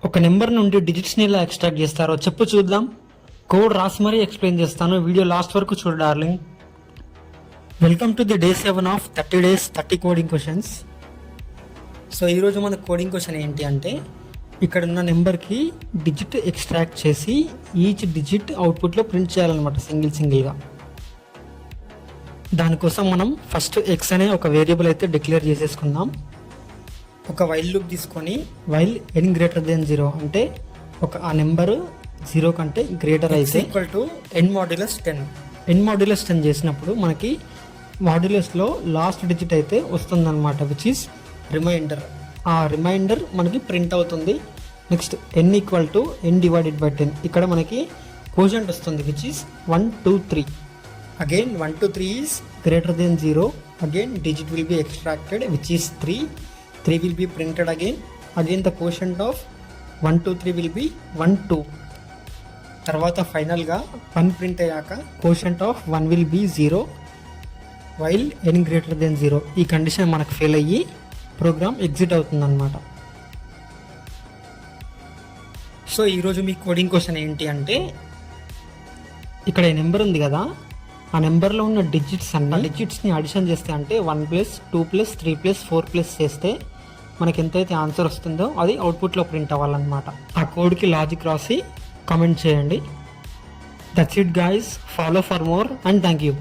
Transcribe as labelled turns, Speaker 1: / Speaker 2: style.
Speaker 1: ఒక నెంబర్ నుండి డిజిట్స్ని ఎలా ఎక్స్ట్రాక్ట్ చేస్తారో చెప్పు చూద్దాం. కోడ్ రాసి మరీ ఎక్స్ప్లెయిన్ చేస్తాను, వీడియో లాస్ట్ వరకు చూడు darling. Welcome to the day 7 of 30 days 30 coding questions. So ఈరోజు మన కోడింగ్ క్వశ్చన్ ఏంటి అంటే, ఇక్కడ ఉన్న నెంబర్కి డిజిట్ ఎక్స్ట్రాక్ట్ చేసి ఈచ్ డిజిట్ అవుట్పుట్లో ప్రింట్ చేయాలన్నమాట సింగిల్గా. దానికోసం మనం ఫస్ట్ ఎక్స్ అనే ఒక వేరియబుల్ అయితే డిక్లేర్ చేసేసుకుందాం. ఒక వైల్ లూప్ తీసుకొని వైల్ n గ్రేటర్ దెన్ 0 అంటే ఆ నెంబరు 0 కంటే గ్రేటర్ అయితే equal to n modulus 10. n modulus 10 చేసినప్పుడు మనకి మాడ్యులస్లో లాస్ట్ డిజిట్ అయితే వస్తుందన్నమాట, విచ్ ఈస్ రిమైండర్. ఆ రిమైండర్ మనకి ప్రింట్ అవుతుంది. Next n equal to n divided by 10. ఇక్కడ మనకి కోషంట్ వస్తుంది, which is 1 2 3. Again 1 2 3 is greater than 0. Again digit will be extracted, which is 3. 3 will be printed again. Again the quotient of 1 2 3 will be 1 2. తర్వాత ఫైనల్గా 1 print అయ్యాక quotient of 1 will be 0 while n greater than 0. ఈ condition మనకు fail అయ్యి programme exit అవుతుందన్నమాట. So ఈరోజు మీ coding question ఏంటి అంటే, ఇక్కడ ఈ నెంబర్ ఉంది కదా, ఆ నెంబర్లో ఉన్న డిజిట్స్ని అడిషన్ చేస్తే అంటే 1 + 2 + 3 + 4 చేస్తే మనకి ఎంతైతే ఆన్సర్ వస్తుందో అది అవుట్పుట్లో ప్రింట్ అవ్వాలన్నమాట. ఆ కోడ్కి లాజిక్ రాసి కామెంట్ చేయండి. That's it guys, follow for more and thank you.